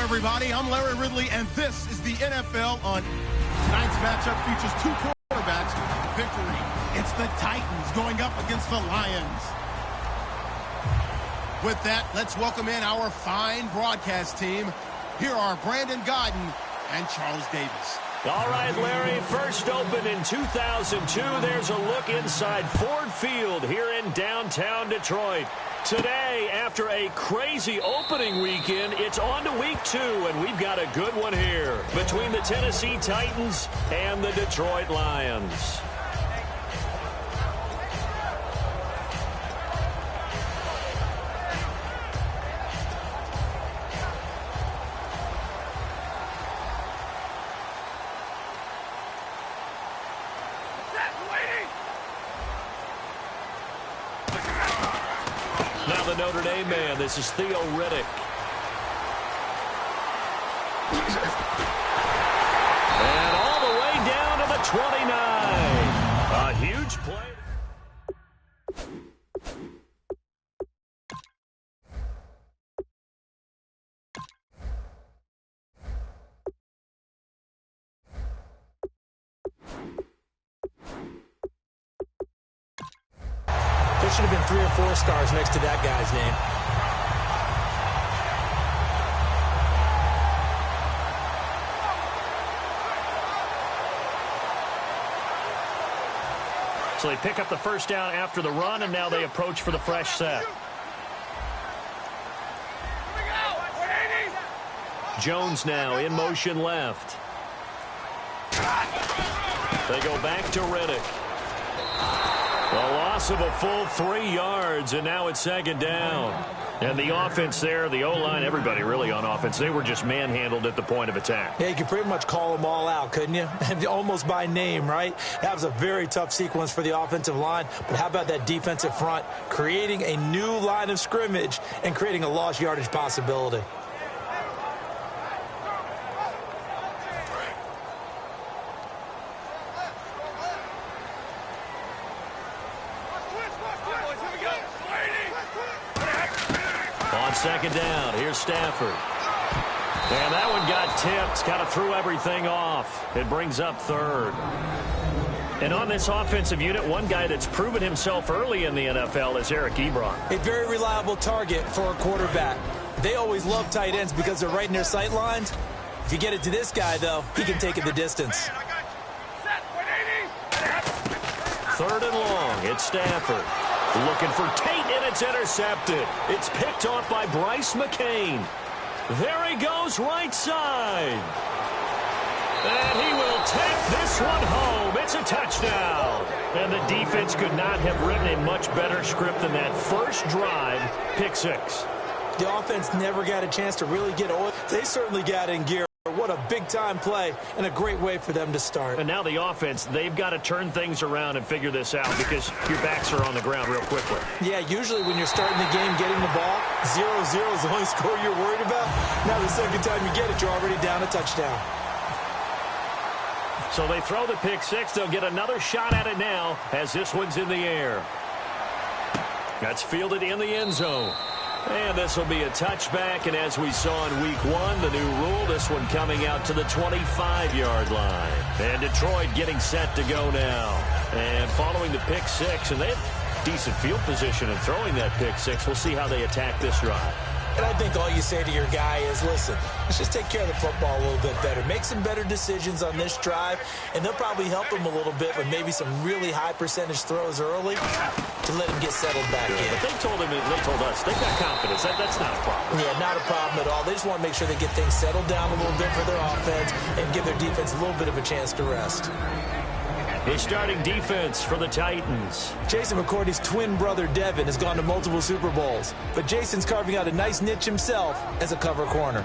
everybody. I'm Larry Ridley, and this is the NFL on. Tonight's matchup features two quarterbacks with victory. It's the Titans going up against the Lions. With that, let's welcome in our fine broadcast team. Here are Brandon Godden and Charles Davis. All right, Larry, first opened in 2002. There's a look inside Ford Field here in downtown Detroit. Today, after a crazy opening weekend, it's on to week 2, and we've got a good one here between the Tennessee Titans and the Detroit Lions. Now the Notre Dame man, this is Theo Riddick. And all the way down to the 29. A huge play. There should have been 3 or 4 stars next to that guy's name. So they pick up the first down after the run, and now they approach for the fresh set. Jones now in motion left. They go back to Riddick. A loss of a full 3 yards, and now it's second down. And the offense there, the O-line, everybody really on offense, they were just manhandled at the point of attack. Yeah, you could pretty much call them all out, couldn't you? Almost by name, right? That was a very tough sequence for the offensive line. But how about that defensive front creating a new line of scrimmage and creating a lost yardage possibility? Second down. Here's Stafford. And that one got tipped. Kind of threw everything off. It brings up third. And on this offensive unit, one guy that's proven himself early in the NFL is Eric Ebron. A very reliable target for a quarterback. They always love tight ends because they're right in their sight lines. If you get it to this guy, though, he can take it the distance. Third and long. It's Stafford. Looking for Tate, and it's intercepted. It's picked off by Bryce McCain. There he goes, right side. And he will take this one home. It's a touchdown. And the defense could not have written a much better script than that first drive, pick 6. The offense never got a chance to really get oil. They certainly got in gear. What a big-time play and a great way for them to start. And now the offense, they've got to turn things around and figure this out because your backs are on the ground real quickly. Yeah, usually when you're starting the game getting the ball, 0-0 is the only score you're worried about. Now the second time you get it, you're already down a touchdown. So they throw the pick 6. They'll get another shot at it now as this one's in the air. That's fielded in the end zone. And this will be a touchback, and as we saw in week 1, the new rule, this one coming out to the 25-yard line. And Detroit getting set to go now. And following the pick 6, and they have decent field position in throwing that pick 6. We'll see how they attack this drive. And I think all you say to your guy is, listen, let's just take care of the football a little bit better. Make some better decisions on this drive, and they'll probably help him a little bit with maybe some really high percentage throws early to let him get settled back in. But they told us, they've got confidence. That's not a problem. Yeah, not a problem at all. They just want to make sure they get things settled down a little bit for their offense and give their defense a little bit of a chance to rest. The starting defense for the Titans. Jason McCourty's twin brother, Devin, has gone to multiple Super Bowls. But Jason's carving out a nice niche himself as a cover corner.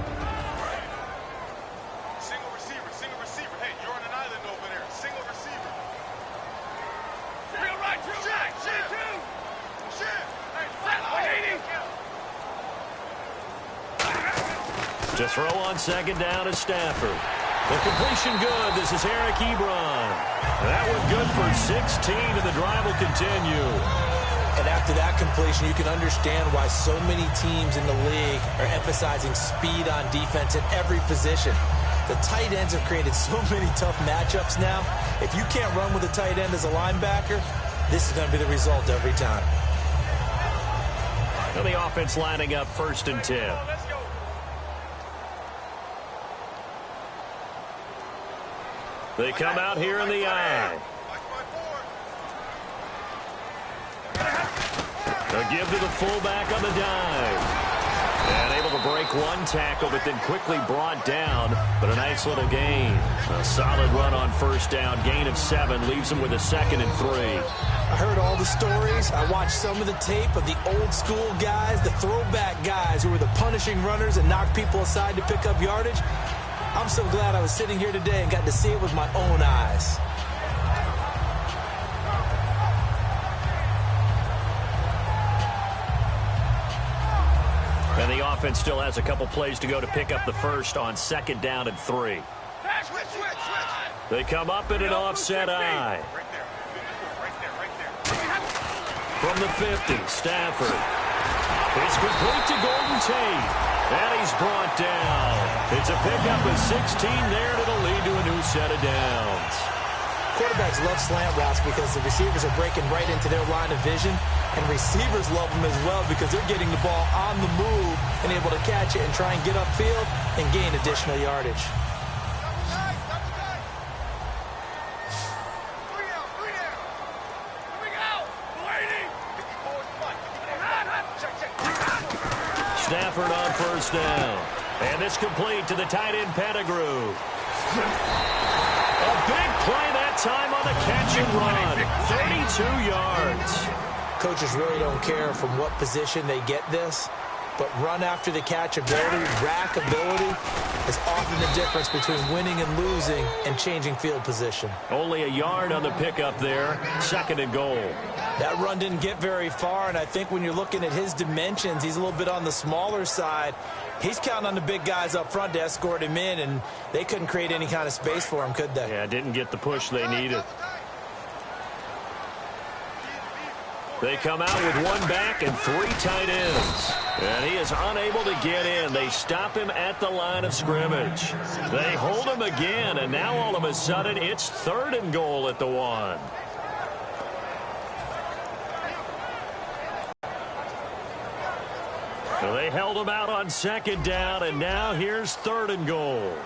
Single receiver. Hey, you're on an island over there. Single receiver. Real right, Shit. To throw on second down is Stafford. The completion good. This is Eric Ebron. That one good for 16, and the drive will continue. And after that completion, you can understand why so many teams in the league are emphasizing speed on defense at every position. The tight ends have created so many tough matchups now. If you can't run with a tight end as a linebacker, this is going to be the result every time. And the offense lining up 1st and 10. They come out here in the eye. A give to the fullback on the dive. And able to break one tackle, but then quickly brought down. But a nice little gain. A solid run on 1st down. Gain of 7 leaves him with a 2nd and 3. I heard all the stories. I watched some of the tape of the old school guys, the throwback guys who were the punishing runners and knocked people aside to pick up yardage. I'm so glad I was sitting here today and got to see it with my own eyes. And the offense still has a couple plays to go to pick up the first on 2nd down and 3. They come up in an offset eye. From the 50, Stafford. It's complete to Golden Tate. And he's brought down. It's a pickup of 16 there, and it'll lead to a new set of downs. Quarterbacks love slant routes because the receivers are breaking right into their line of vision, and receivers love them as well because they're getting the ball on the move and able to catch it and try and get upfield and gain additional yardage. Stafford on 1st down. And it's complete to the tight end Pettigrew. A big play that time on the catch and run. 32 yards. Coaches really don't care from what position they get this, but run after the catch ability, rack ability, is often the difference between winning and losing and changing field position. Only a yard on the pickup there. 2nd and goal. That run didn't get very far, and I think when you're looking at his dimensions, he's a little bit on the smaller side. He's counting on the big guys up front to escort him in, and they couldn't create any kind of space for him, could they? Yeah, didn't get the push they needed. They come out with 1 back and 3 tight ends. And he is unable to get in. They stop him at the line of scrimmage. They hold him again, and now all of a sudden it's 3rd and goal at the 1. So they held him out on 2nd down, and now here's 3rd and goal.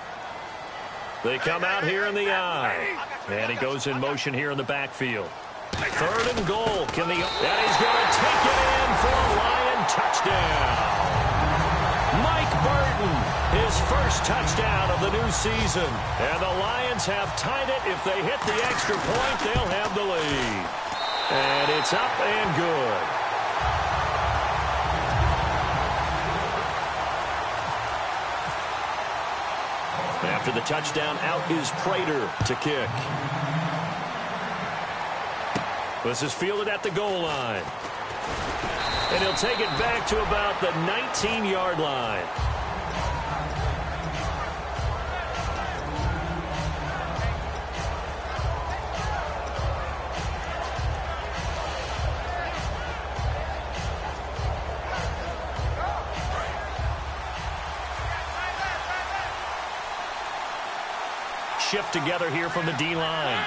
They come out here in the eye. And he goes in motion here in the backfield. 3rd and goal. And he's going to take it in for a Lion touchdown. Mike Burton, his first touchdown of the new season. And the Lions have tied it. If they hit the extra point, they'll have the lead. And it's up and good. After the touchdown, out is Prater to kick. This is fielded at the goal line. And he'll take it back to about the 19-yard line. Shift together here from the D-line.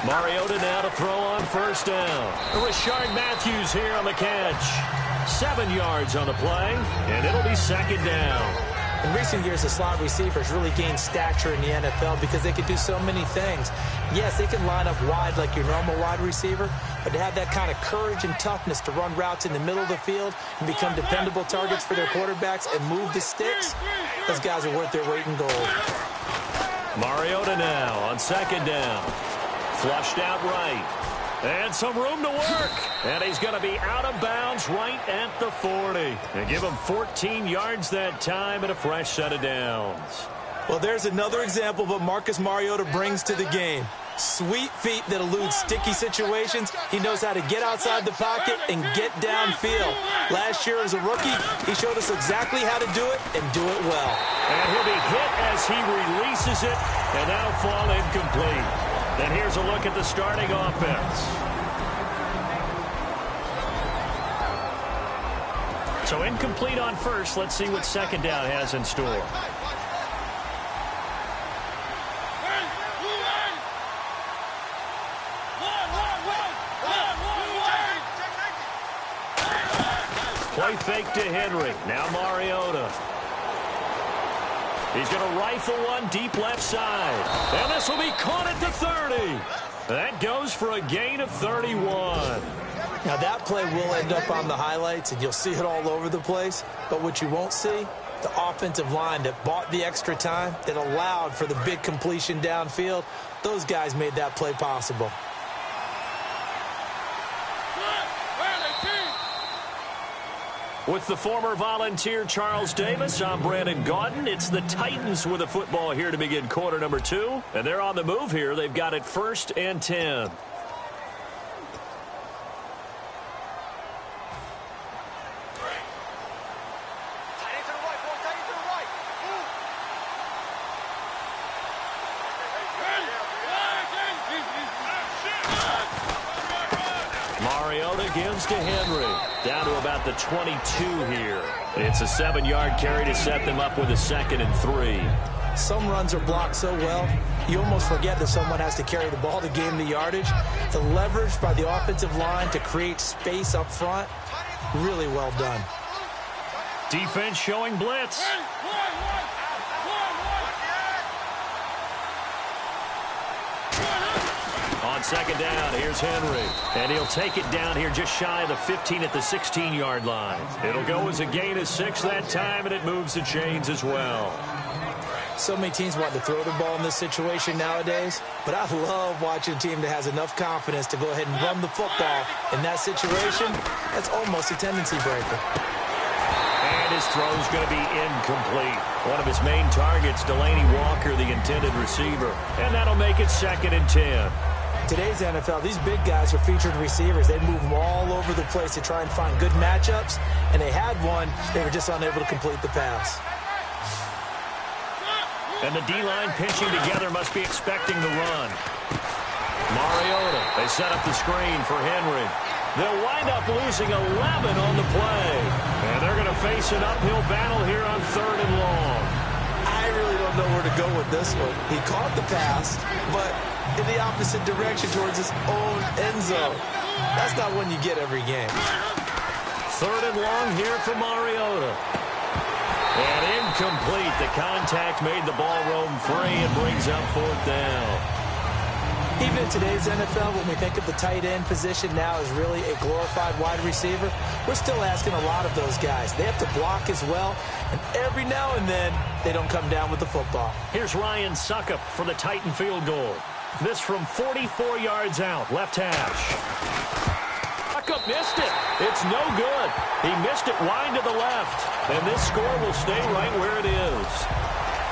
Mariota now to throw on 1st down. Rashard Matthews here on the catch. 7 yards on the play, and it'll be 2nd down. In recent years, the slot receivers really gained stature in the NFL because they can do so many things. Yes, they can line up wide like your normal wide receiver, but to have that kind of courage and toughness to run routes in the middle of the field and become dependable targets for their quarterbacks and move the sticks, those guys are worth their weight in gold. Mariota now on 2nd down. Flushed out right. And some room to work. And he's going to be out of bounds right at the 40. And give him 14 yards that time and a fresh set of downs. Well, there's another example of what Marcus Mariota brings to the game. Sweet feet that elude sticky situations. He knows how to get outside the pocket and get downfield. Last year as a rookie, he showed us exactly how to do it and do it well. And he'll be hit as he releases it, and that'll fall incomplete. And here's a look at the starting offense. So incomplete on first. Let's see what second down has in store. Play fake to Henry. Now Mariota. He's going to rifle one deep left side. And this will be caught at the 30. That goes for a gain of 31. Now that play will end up on the highlights, and you'll see it all over the place. But what you won't see, the offensive line that bought the extra time, that allowed for the big completion downfield, those guys made that play possible. With the former Volunteer Charles Davis, I'm Brandon Gaudin. It's the Titans with the football here to begin quarter number 2. And they're on the move here. They've got it 1st and 10. Mariota gives to Henry. Down to about the 22 here. It's a 7-yard carry to set them up with a 2nd and 3. Some runs are blocked so well, you almost forget that someone has to carry the ball to gain the yardage. The leverage by the offensive line to create space up front, really well done. Defense showing blitz. On second down, here's Henry. And he'll take it down here just shy of the 15 at the 16-yard line. It'll go as a gain of 6 that time, and it moves the chains as well. So many teams want to throw the ball in this situation nowadays, but I love watching a team that has enough confidence to go ahead and run the football. In that situation, that's almost a tendency breaker. And his throw's going to be incomplete. One of his main targets, Delaney Walker, the intended receiver. And that'll make it 2nd and 10. Today's NFL, these big guys are featured receivers. They move them all over the place to try and find good matchups, and they had one. They were just unable to complete the pass. And the D-line pinching together must be expecting the run. Mariota, they set up the screen for Henry. They'll wind up losing 11 on the play. And they're going to face an uphill battle here on 3rd and long. I really don't know where to go with this one. He caught the pass, but in the opposite direction towards his own end zone. That's not one you get every game. 3rd and long here for Mariota. And incomplete. The contact made the ball roam free and brings up 4th down. Even in today's NFL, when we think of the tight end position now as really a glorified wide receiver, we're still asking a lot of those guys. They have to block as well, and every now and then, they don't come down with the football. Here's Ryan Suckup for the Titan field goal. This from 44 yards out, left hash. Suckup missed it. It's no good. He missed it wide to the left, and this score will stay right where it is.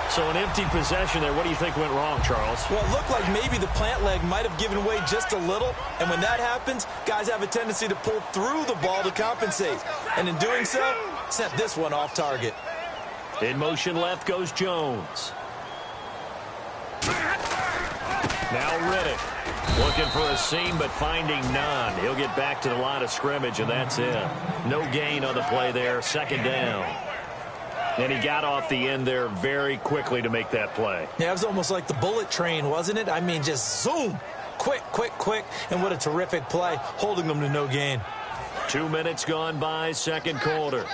So an empty possession there. What do you think went wrong, Charles? Well, it looked like maybe the plant leg might have given way just a little. And when that happens, guys have a tendency to pull through the ball to compensate. And in doing so, sent this one off target. In motion left goes Jones. Now Riddick. Looking for a seam, but finding none. He'll get back to the line of scrimmage, and that's it. No gain on the play there. 2nd down. And he got off the end there very quickly to make that play. Yeah, it was almost like the bullet train, wasn't it? I mean, just zoom. Quick, quick, quick. And what a terrific play, holding them to no gain. 2 minutes gone by, 2nd quarter.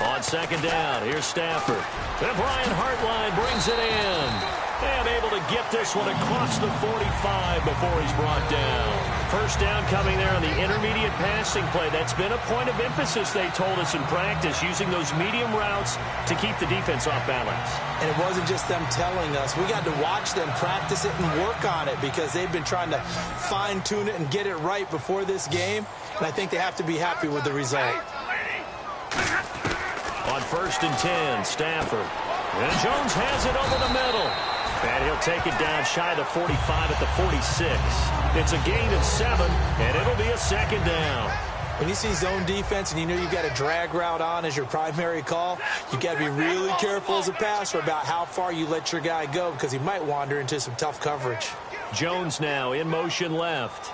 On 2nd down, here's Stafford. And Brian Hartline brings it in. And able to get this one across the 45 before he's brought down. 1st down coming there on the intermediate passing play. That's been a point of emphasis, they told us in practice, using those medium routes to keep the defense off balance. And it wasn't just them telling us. We got to watch them practice it and work on it because they've been trying to fine-tune it and get it right before this game. And I think they have to be happy with the result. On 1st and 10, Stafford. And Jones has it over the middle. And he'll take it down shy of the 45 at the 46. It's a gain of 7, and it'll be a 2nd down. When you see zone defense and you know you've got a drag route on as your primary call, you've got to be really careful as a passer about how far you let your guy go because he might wander into some tough coverage. Jones now in motion left.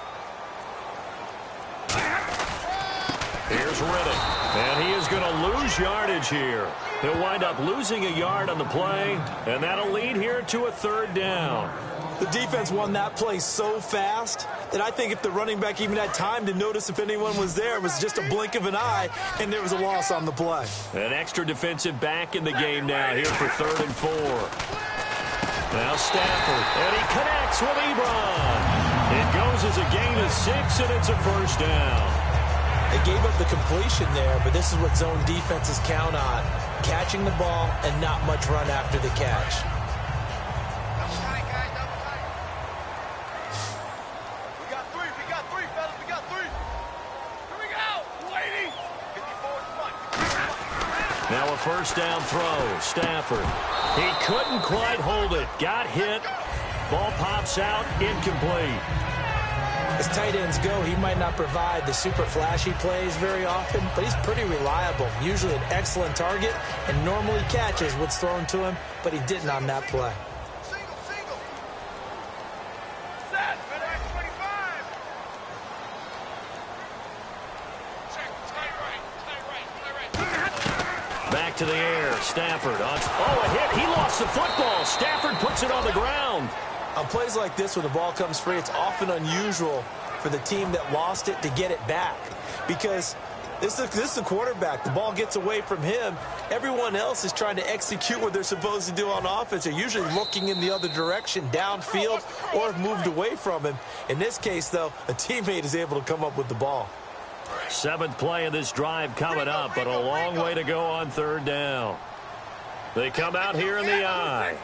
Here's Riddick, and he is going to lose yardage here. He'll wind up losing a yard on the play, and that'll lead here to a 3rd down. The defense won that play so fast that I think if the running back even had time to notice if anyone was there, it was just a blink of an eye, and there was a loss on the play. An extra defensive back in the game now here for 3rd and 4. Now Stafford, and he connects with Ebron. It goes as a gain of 6, and it's a 1st down. They gave up the completion there, but this is what zone defenses count on. Catching the ball and not much run after the catch. We got three, fellas. We got 3. Here we go. Waiting. 54 Now a 1st down throw. Stafford. He couldn't quite hold it. Got hit. Ball pops out. Incomplete. As tight ends go, he might not provide the super flashy plays very often, but he's pretty reliable. Usually an excellent target and normally catches what's thrown to him, but he didn't on that play. Single. Set. Better 25. Check. Tight right. Back to the air. Stafford. A hit. He lost the football. Stafford puts it on the ground. On plays like this, when the ball comes free, it's often unusual for the team that lost it to get it back because this is the quarterback. The ball gets away from him. Everyone else is trying to execute what they're supposed to do on offense. They're usually looking in the other direction, downfield, or have moved away from him. In this case, though, a teammate is able to come up with the ball. 7th play of this drive coming up, but a long way to go on 3rd down. They come out here in the eye.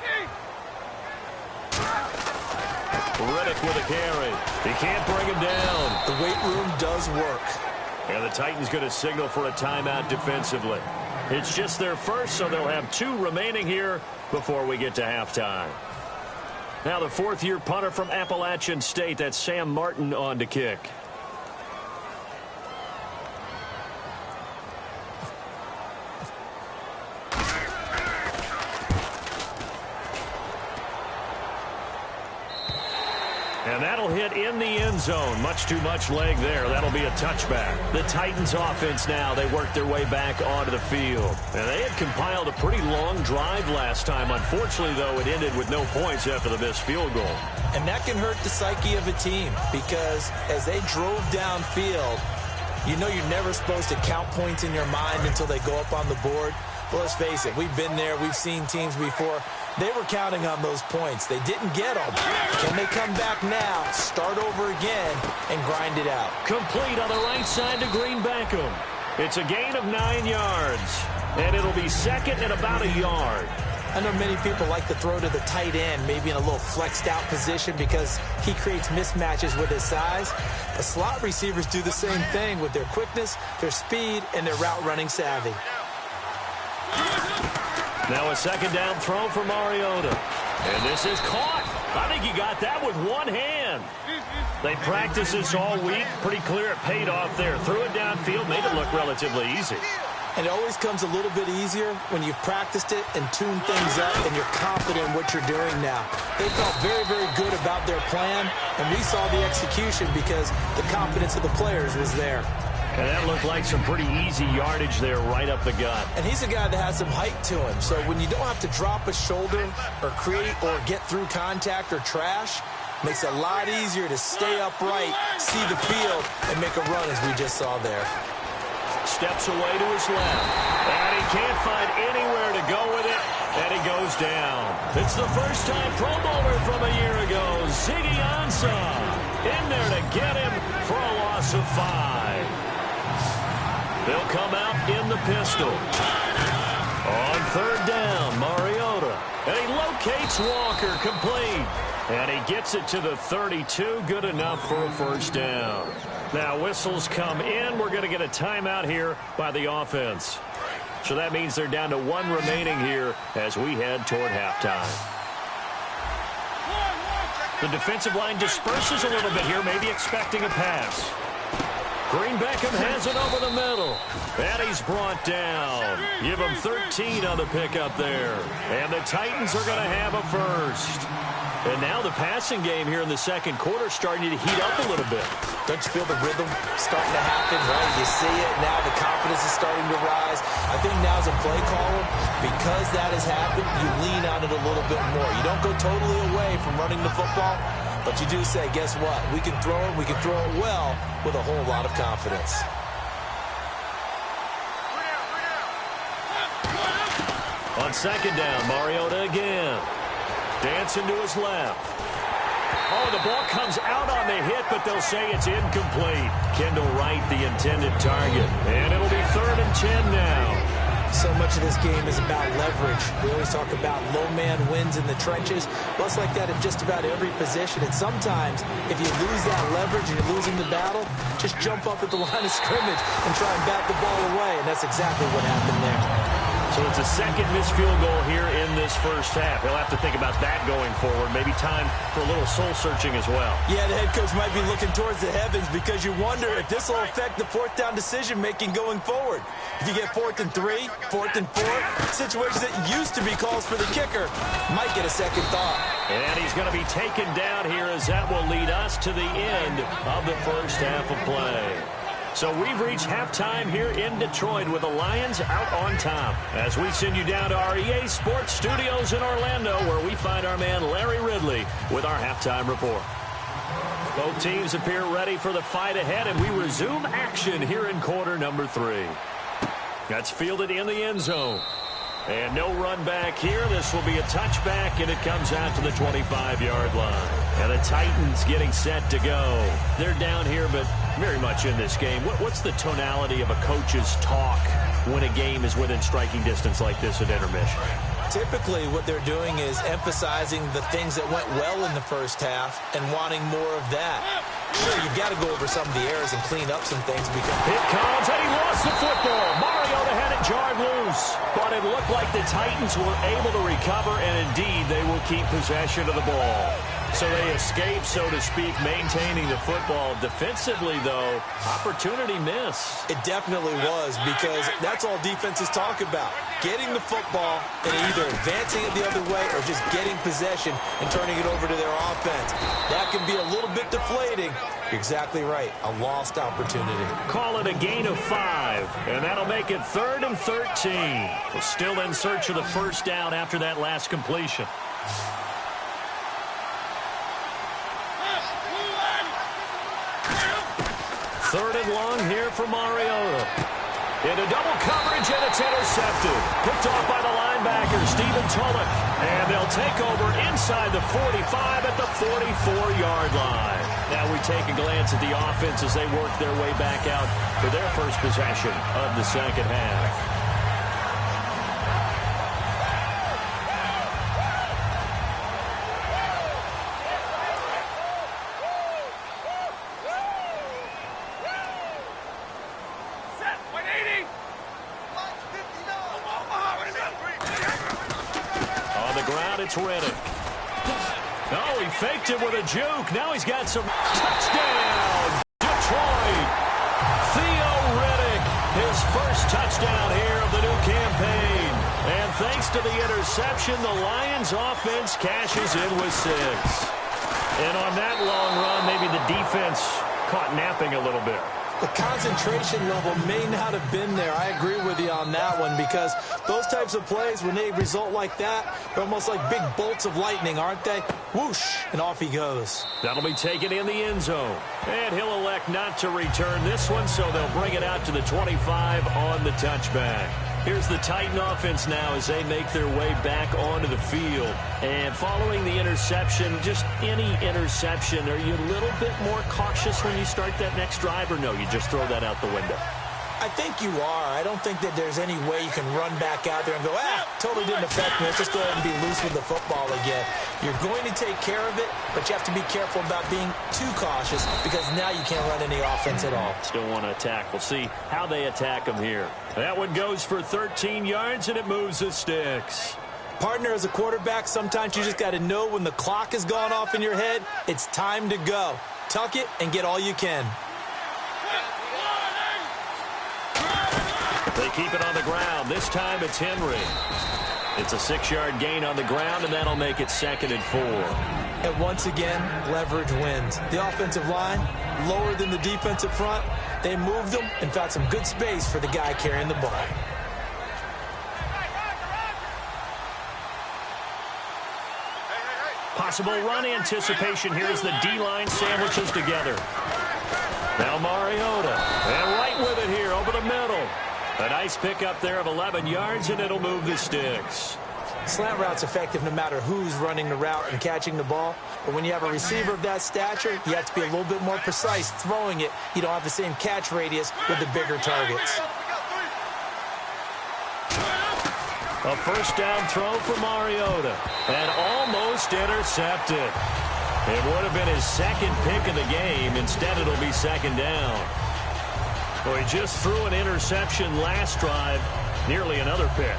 Riddick with a carry. He can't bring him down. The weight room does work. And the Titans going to signal for a timeout defensively. It's just their first, so they'll have 2 remaining here before we get to halftime. Now the 4th-year punter from Appalachian State, that's Sam Martin on to kick. And that'll hit in the end zone. Much too much leg there. That'll be a touchback. The Titans offense now, they worked their way back onto the field. And they had compiled a pretty long drive last time. Unfortunately, though, it ended with no points after the missed field goal. And that can hurt the psyche of a team because as they drove downfield, you know you're never supposed to count points in your mind until they go up on the board. Well, let's face it, we've been there. We've seen teams before. They were counting on those points. They didn't get them. Can they come back now, start over again, and grind it out? Complete on the right side to Green Beckham. It's a gain of 9 yards, and it'll be 2nd and about a yard. I know many people like to throw to the tight end, maybe in a little flexed out position because he creates mismatches with his size. The slot receivers do the same thing with their quickness, their speed, and their route running savvy. Now a 2nd down throw for Mariota. And this is caught. I think he got that with one hand. They practiced this all week. Pretty clear it paid off there. Threw it downfield, made it look relatively easy. And it always comes a little bit easier when you've practiced it and tuned things up and you're confident in what you're doing now. They felt very, very good about their plan, and we saw the execution because the confidence of the players was there. And that looked like some pretty easy yardage there right up the gut. And he's a guy that has some height to him. So when you don't have to drop a shoulder or create or get through contact or trash, makes it a lot easier to stay upright, see the field, and make a run as we just saw there. Steps away to his left. And he can't find anywhere to go with it. And he goes down. It's the first time Pro Bowler from a year ago, Ziggy Ansah, in there to get him for a loss of 5. They'll come out in the pistol. On 3rd down, Mariota. And he locates Walker, complete. And he gets it to the 32, good enough for a 1st down. Now whistles come in. We're going to get a timeout here by the offense. So that means they're down to 1 remaining here as we head toward halftime. The defensive line disperses a little bit here, maybe expecting a pass. Green Beckham has it over the middle. And he's brought down. Give him 13 on the pickup there. And the Titans are going to have a first. And now the passing game here in the second quarter starting to heat up a little bit. Don't you feel the rhythm starting to happen, right? You see it. Now the confidence is starting to rise. I think now as a play caller, because that has happened, you lean on it a little bit more. You don't go totally away from running the football, but you do say, guess what? We can throw it. We can throw it well with a whole lot of confidence. On second down, Mariota again. Dancing to his left. Oh, the ball comes out on the hit, but they'll say it's incomplete. Kendall Wright, the intended target. And it'll be 3rd and 10 now. So much of this game is about leverage. We always talk about low man wins in the trenches. Well, it's like that in just about every position. And sometimes, if you lose that leverage and you're losing the battle, just jump up at the line of scrimmage and try and bat the ball away. And that's exactly what happened there. So it's a second missed field goal here in this first half. He'll have to think about that going forward. Maybe time for a little soul-searching as well. Yeah, the head coach might be looking towards the heavens because you wonder if this will affect the fourth down decision-making going forward. If you get 4th and 3, 4th and 4, situations that used to be calls for the kicker might get a second thought. And he's going to be taken down here as that will lead us to the end of the first half of play. So we've reached halftime here in Detroit with the Lions out on top. As we send you down to our EA Sports Studios in Orlando, where we find our man Larry Ridley with our halftime report. Both teams appear ready for the fight ahead, and we resume action here in quarter number 3. That's fielded in the end zone. And no run back here. This will be a touchback, and it comes out to the 25-yard line. And the Titans getting set to go. They're down here, but very much in this game. What's the tonality of a coach's talk when a game is within striking distance like this at intermission? Typically, what they're doing is emphasizing the things that went well in the first half and wanting more of that. Sure, you've got to go over some of the errors and clean up some things because... Here comes, and he lost the football. Mariota had it jarred loose. But it looked like the Titans were able to recover, and indeed, they will keep possession of the ball. So they escape, so to speak, maintaining the football. Defensively, though, opportunity miss. It definitely was, because that's all defenses talk about. Getting the football and either advancing it the other way or just getting possession and turning it over to their offense. That can be a little bit deflating. You're exactly right. A lost opportunity. Call it a gain of 5, and that'll make it 3rd and 13. We're still in search of the first down after that last completion. Third and long here for Mariota. Into double coverage, and it's intercepted. Picked off by the linebacker, Stephen Tulloch. And they'll take over inside the 45 at the 44-yard line. Now we take a glance at the offense as they work their way back out for their first possession of the second half. It's Riddick. Oh, he faked it with a juke. Now he's got some touchdown. Detroit. Theo Riddick, his first touchdown here of the new campaign. And thanks to the interception, the Lions offense cashes in with 6. And on that long run, maybe the defense caught napping a little bit. The concentration level may not have been there. I agree with you on that one, because those types of plays, when they result like that, they're almost like big bolts of lightning, aren't they? Whoosh, and off he goes. That'll be taken in the end zone. And he'll elect not to return this one, so they'll bring it out to the 25 on the touchback. Here's the Titan offense now as they make their way back onto the field. And following the interception, just any interception, are you a little bit more cautious when you start that next drive, or no, you just throw that out the window? I think you are. I don't think that there's any way you can run back out there and go, totally didn't affect me. Let's just go ahead and be loose with the football again. You're going to take care of it, but you have to be careful about being too cautious, because now you can't run any offense at all. Still want to attack. We'll see how they attack them here. That one goes for 13 yards, and it moves the sticks. Partner, as a quarterback, sometimes you just got to know when the clock has gone off in your head, it's time to go. Tuck it and get all you can. They keep it on the ground. This time it's Henry. It's a 6-yard gain on the ground, and that'll make it 2nd and 4. And once again, leverage wins. The offensive line, lower than the defensive front. They moved them and found some good space for the guy carrying the ball. Possible run anticipation here as the D-line sandwiches together. Now Mariota. And right with it here over the middle. A nice pickup there of 11 yards, and it'll move the sticks. Slant route's effective no matter who's running the route and catching the ball. But when you have a receiver of that stature, you have to be a little bit more precise throwing it. You don't have the same catch radius with the bigger targets. A first down throw for Mariota. And almost intercepted. It would have been his 2nd pick of the game. Instead, it'll be 2nd down. Well, he just threw an interception last drive. Nearly another pick.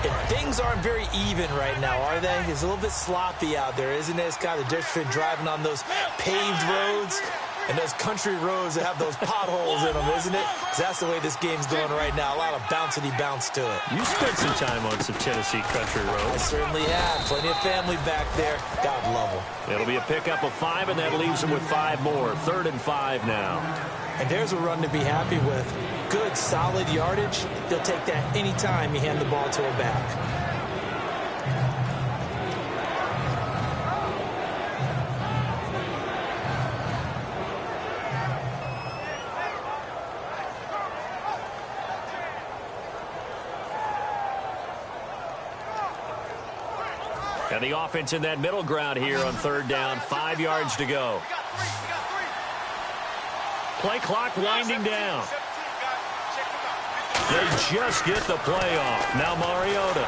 And things aren't very even right now, are they? It's a little bit sloppy out there, isn't it? It's kind of the difference between driving on those paved roads and those country roads that have those potholes in them, isn't it? 'Cause that's the way this game's going right now. A lot of bouncy bounce to it. You spent some time on some Tennessee country I roads. certainly have. Plenty of family back there. God love them. It'll be a pickup of 5, and that leaves him with 5 more. 3rd and 5 now. And there's a run to be happy with. Good, solid yardage. He'll take that any time you hand the ball to a back. And the offense in that middle ground here on 3rd down. 5 yards to go. Play clock winding down. They just get the play off. Now Mariota.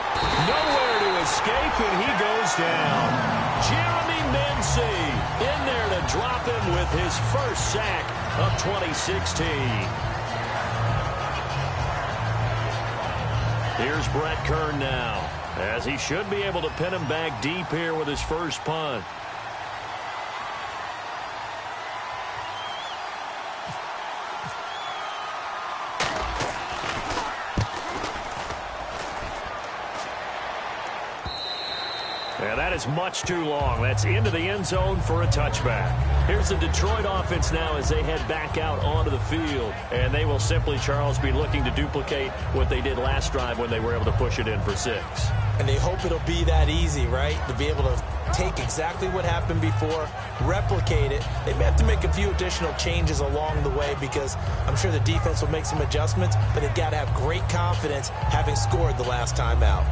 Nowhere to escape, and he goes down. Jeremy Mency in there to drop him with his first sack of 2016. Here's Brett Kern now, as he should be able to pin him back deep here with his first punt. Yeah, that is much too long. That's into the end zone for a touchback. Here's the Detroit offense now as they head back out onto the field. And they will simply, Charles, be looking to duplicate what they did last drive when they were able to push it in for 6. And they hope it'll be that easy, right? To be able to take exactly what happened before, replicate it. They may have to make a few additional changes along the way because I'm sure the defense will make some adjustments, but they've got to have great confidence having scored the last time out.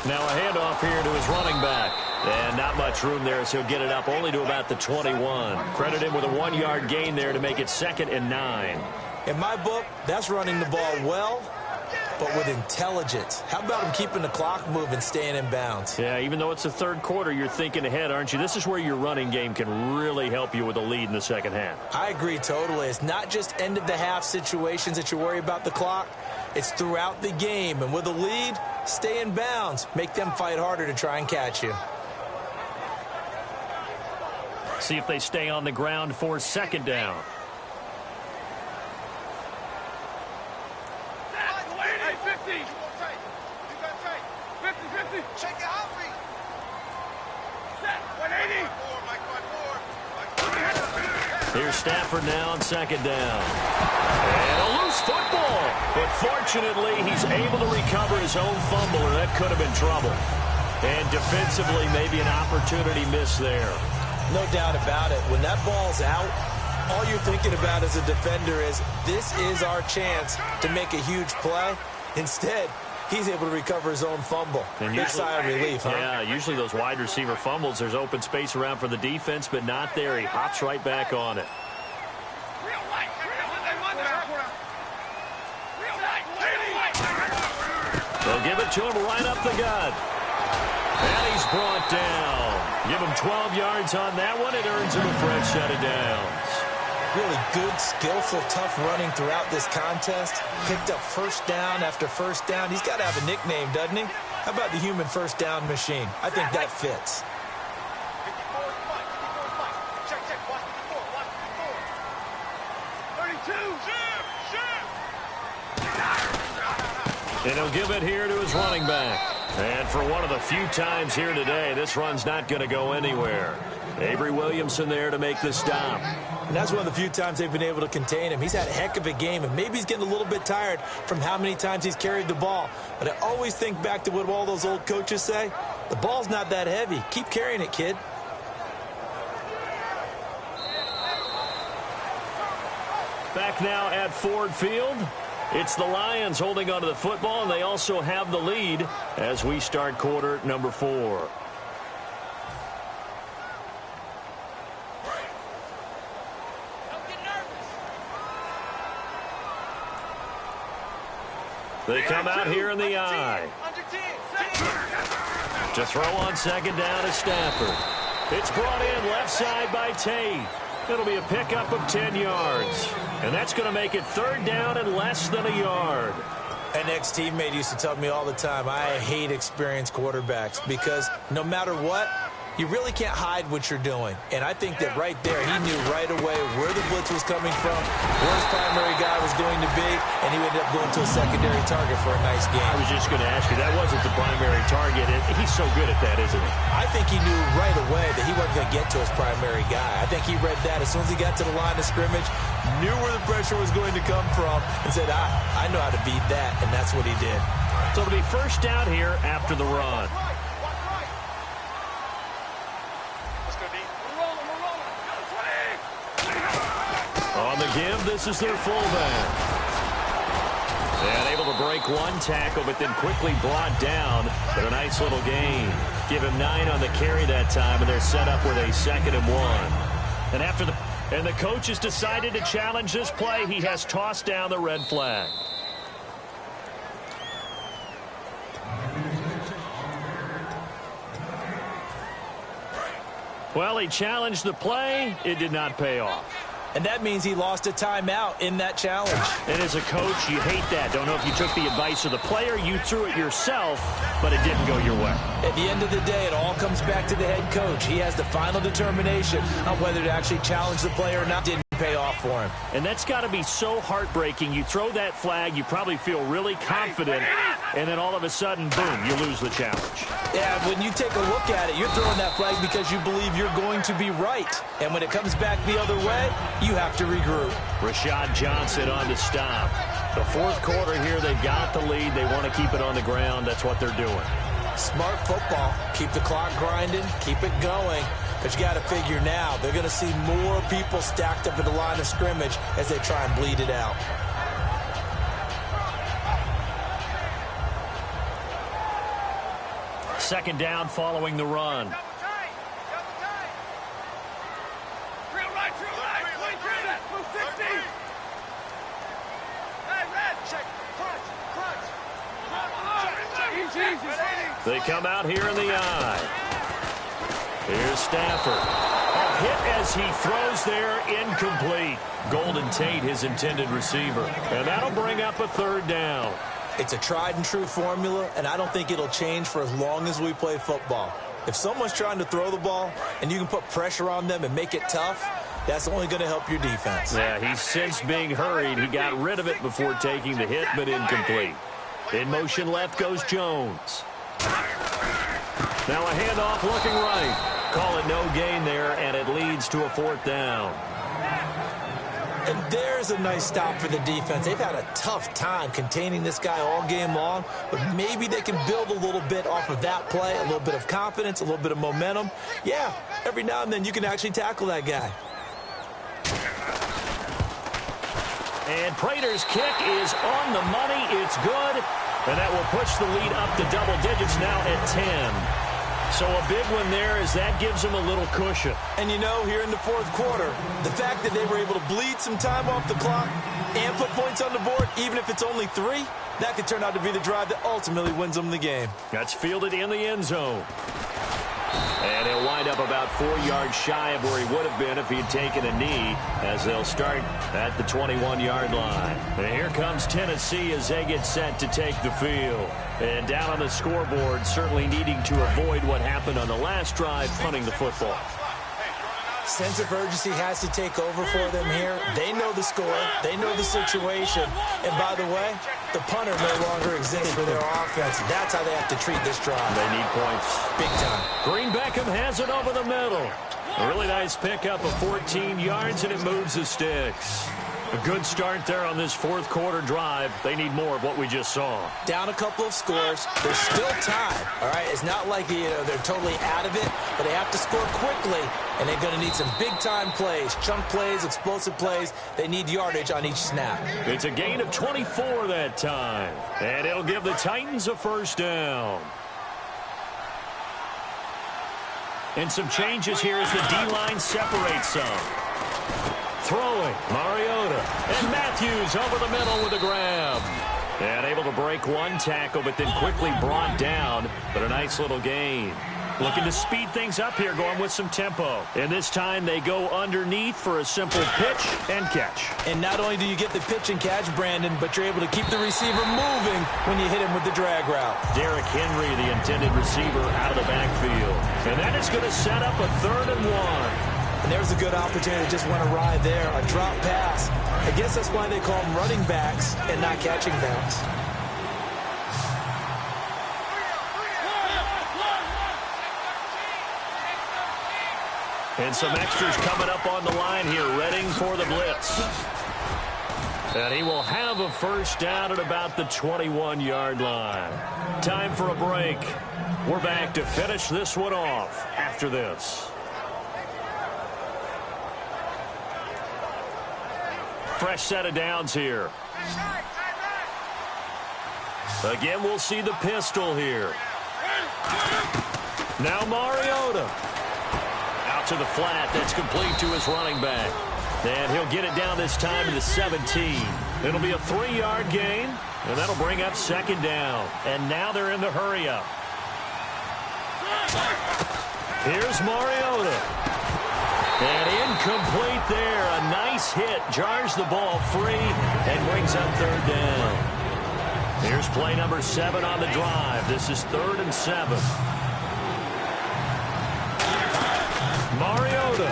Now a handoff here to his running back. And not much room there, so he'll get it up only to about the 21. Credit him with a 1-yard gain there to make it 2nd and 9. In my book, that's running the ball well, but with intelligence. How about him keeping the clock moving, staying in bounds? Yeah, even though it's the 3rd quarter, you're thinking ahead, aren't you? This is where your running game can really help you with a lead in the 2nd half. I agree totally. It's not just end-of-the-half situations that you worry about the clock. It's throughout the game. And with a lead, stay in bounds. Make them fight harder to try and catch you. See if they stay on the ground for 2nd down. Hey, 50. You got tight. 50. Check your hot feet. Set. 180. Here's Stafford now on 2nd down. And a loose football. But fortunately, he's able to recover his own fumble, or that could have been trouble. And defensively, maybe an opportunity missed there. No doubt about it. When that ball's out, all you're thinking about as a defender is, this is our chance to make a huge play. Instead, he's able to recover his own fumble. And big sigh of relief, huh? Yeah, usually those wide receiver fumbles, there's open space around for the defense, but not there. He hops right back on it. They'll give it to him right up the gut. And he's brought down. Give him 12 yards on that one. It earns him a fresh set of downs. really good, skillful, tough running throughout this contest. Picked up first down after first down. He's got to have a nickname, doesn't he? How about the human first down machine? I think that fits. And he'll give it here to his running back. And for one of the few times here today, this run's not going to go anywhere. Avery Williamson there to make the stop. And that's one of the few times they've been able to contain him. He's had a heck of a game, and maybe he's getting a little bit tired from how many times he's carried the ball. But I always think back to what all those old coaches say. The ball's not that heavy. Keep carrying it, kid. Back now at Ford Field. It's the Lions holding onto the football, and they also have the lead as we start quarter number 4. They come out here in the eye. To throw on second down is Stafford. It's brought in left side by Tate. It'll be a pickup of 10 yards. And that's going to make it third down and less than a yard. An ex-teammate used to tell me all the time, I hate experienced quarterbacks because no matter what, you really can't hide what you're doing. And I think that right there, he knew right away where the blitz was coming from, where his primary guy was going to be, and he ended up going to a secondary target for a nice game. I was just going to ask you, that wasn't the primary target. He's so good at that, isn't he? I think he knew right away that he wasn't going to get to his primary guy. I think he read that as soon as he got to the line of scrimmage, knew where the pressure was going to come from, and said, I know how to beat that, and that's what he did. So it'll be first down here after the run. On the give, this is their fullback. And able to break one tackle, but then quickly brought down. But a nice little gain. Give him 9 on the carry that time, and they're set up with a 2nd and 1. And the coach has decided to challenge this play. He has tossed down the red flag. Well, he challenged the play. It did not pay off. And that means he lost a timeout in that challenge. And as a coach, you hate that. Don't know if you took the advice of the player, you threw it yourself, but it didn't go your way. At the end of the day, it all comes back to the head coach. He has the final determination on whether to actually challenge the player or not. Didn't pay off for him. And that's got to be so heartbreaking. You throw that flag, you probably feel really confident, and then all of a sudden, boom, you lose the challenge. Yeah, when you take a look at it, you're throwing that flag because you believe you're going to be right. And when it comes back the other way, you have to regroup. Rashad Johnson on to stop. The fourth quarter here, they've got the lead. They want to keep it on the ground. That's what they're doing. Smart football. Keep the clock grinding. Keep it going. But you got to figure now, they're going to see more people stacked up at the line of scrimmage as they try and bleed it out. Second down following the run. They come out here in the eye. Here's Stafford. A hit as he throws there, incomplete. Golden Tate, his intended receiver. And that'll bring up a third down. It's a tried and true formula, and I don't think it'll change for as long as we play football. If someone's trying to throw the ball and you can put pressure on them and make it tough, that's only going to help your defense. Yeah, he's since being hurried. He got rid of it before taking the hit, but incomplete. In motion left goes Jones. Now a handoff looking right. Call it no gain there, and it leads to a fourth down. And there's a nice stop for the defense. They've had a tough time containing this guy all game long, but maybe they can build a little bit off of that play, a little bit of confidence, a little bit of momentum. Yeah, every now and then you can actually tackle that guy. And Prater's kick is on the money. It's good. And that will push the lead up to double digits now at 10. So a big one there as that gives them a little cushion. And you know, here in the fourth quarter, the fact that they were able to bleed some time off the clock and put points on the board, even if it's only 3, that could turn out to be the drive that ultimately wins them the game. That's fielded in the end zone. And he'll wind up about 4 yards shy of where he would have been if he had taken a knee, as they'll start at the 21-yard line. And here comes Tennessee as they get set to take the field. And down on the scoreboard, certainly needing to avoid what happened on the last drive, punting the football. Sense of urgency has to take over for them here. They know the score. They know the situation. And by the way, the punter no longer exists for their offense. That's how they have to treat this drive. They need points. Big time. Green Beckham has it over the middle. A really nice pickup of 14 yards, and it moves the sticks. A good start there on this fourth quarter drive. They need more of what we just saw. Down a couple of scores. They're still tied. All right, it's not like they're totally out of it, but they have to score quickly, and they're going to need some big-time plays, chunk plays, explosive plays. They need yardage on each snap. It's a gain of 24 that time, and it'll give the Titans a first down. And some changes here as the D-line separates some. Throwing, Mariota, and Matthews over the middle with a grab. And able to break one tackle, but then quickly brought down, but a nice little gain. Looking to speed things up here, going with some tempo. And this time they go underneath for a simple pitch and catch. And not only do you get the pitch and catch, Brandon, but you're able to keep the receiver moving when you hit him with the drag route. Derrick Henry, the intended receiver, out of the backfield. And that is going to set up a 3rd and 1. And there's a good opportunity. Just went awry there. A drop pass. I guess that's why they call them running backs and not catching backs. And some extras coming up on the line here, readying for the blitz. And he will have a first down at about the 21-yard line. Time for a break. We're back to finish this one off after this. Fresh set of downs here. Again, we'll see the pistol here. Now Mariota. Out to the flat. That's complete to his running back. And he'll get it down this time to the 17. It'll be a 3-yard gain, and that'll bring up 2nd down. And now they're in the hurry-up. Here's Mariota. And incomplete there. A nice hit. Jars the ball free and brings up 3rd down. Here's play number 7 on the drive. This is 3rd and 7. Mariota.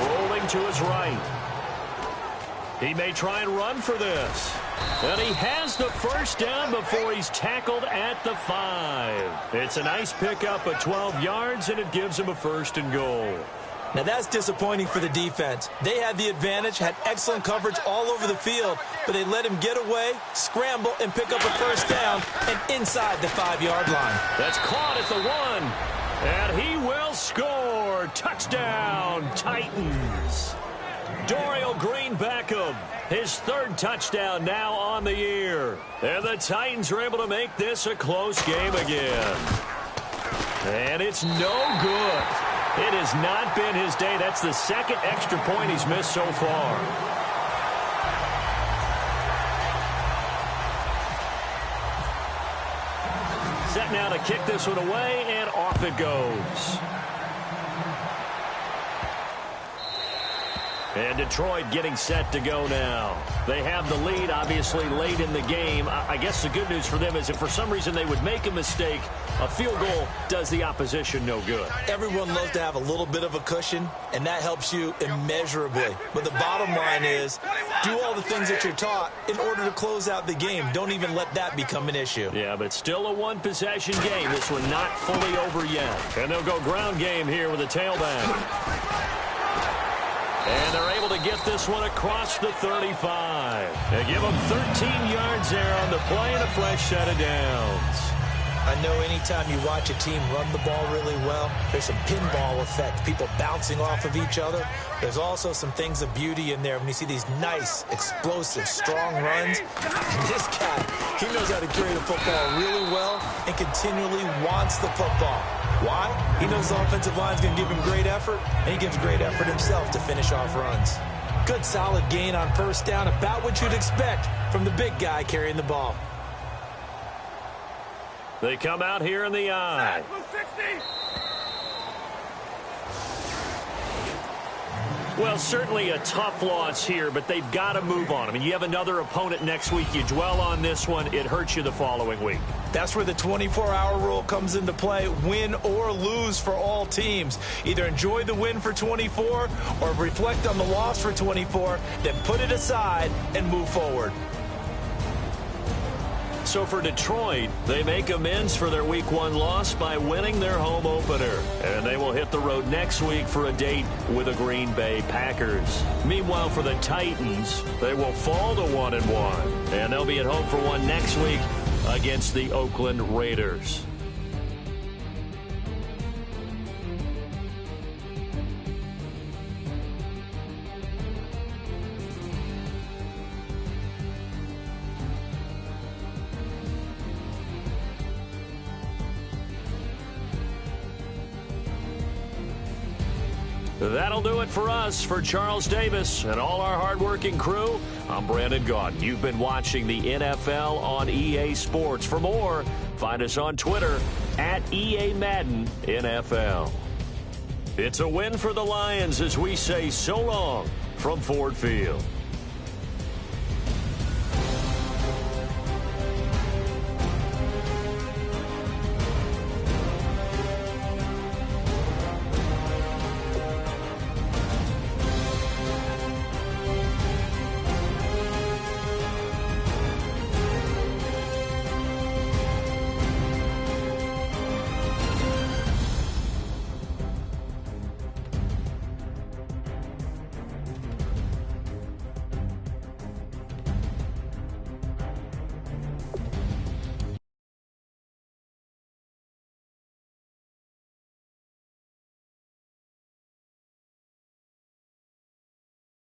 Rolling to his right. He may try and run for this. And he has the first down before he's tackled at the 5. It's a nice pickup of 12 yards, and it gives him a 1st and goal. Now, that's disappointing for the defense. They had the advantage, had excellent coverage all over the field, but they let him get away, scramble, and pick up a first down, and inside the 5-yard line. That's caught at the 1, and he will score. Touchdown, Titans. Dorial Green Beckham, his 3rd touchdown now on the year. And the Titans are able to make this a close game again. And it's no good. It has not been his day. That's the 2nd extra point he's missed so far. Set now to kick this one away, and off it goes. And Detroit getting set to go now. They have the lead, obviously, late in the game. I guess the good news for them is if for some reason they would make a mistake, a field goal does the opposition no good. Everyone loves to have a little bit of a cushion, and that helps you immeasurably. But the bottom line is, do all the things that you're taught in order to close out the game. Don't even let that become an issue. Yeah, but still a one-possession game. This one not fully over yet. And they'll go ground game here with a tailback. And they're able to get this one across the 35. They give them 13 yards there on the play and a fresh set of downs. I know anytime you watch a team run the ball really well, there's some pinball effect, people bouncing off of each other. There's also some things of beauty in there when you see these nice, explosive, strong runs. And this guy, he knows how to carry the football really well and continually wants the football. Why? He knows the offensive line's going to give him great effort, and he gives great effort himself to finish off runs. Good, solid gain on first down, about what you'd expect from the big guy carrying the ball. They come out here in the I. Blue 60. Well, certainly a tough loss here, but they've got to move on. I mean, you have another opponent next week. You dwell on this one, it hurts you the following week. That's where the 24-hour rule comes into play, win or lose for all teams. Either enjoy the win for 24 or reflect on the loss for 24, then put it aside and move forward. So for Detroit, they make amends for their Week 1 loss by winning their home opener. And they will hit the road next week for a date with the Green Bay Packers. Meanwhile, for the Titans, they will fall to 1-1. And they'll be at home for one next week against the Oakland Raiders. That'll do it for us. For Charles Davis and all our hardworking crew, I'm Brandon Gaudin. You've been watching the NFL on EA Sports. For more, find us on Twitter at EA Madden NFL. It's a win for the Lions as we say so long from Ford Field.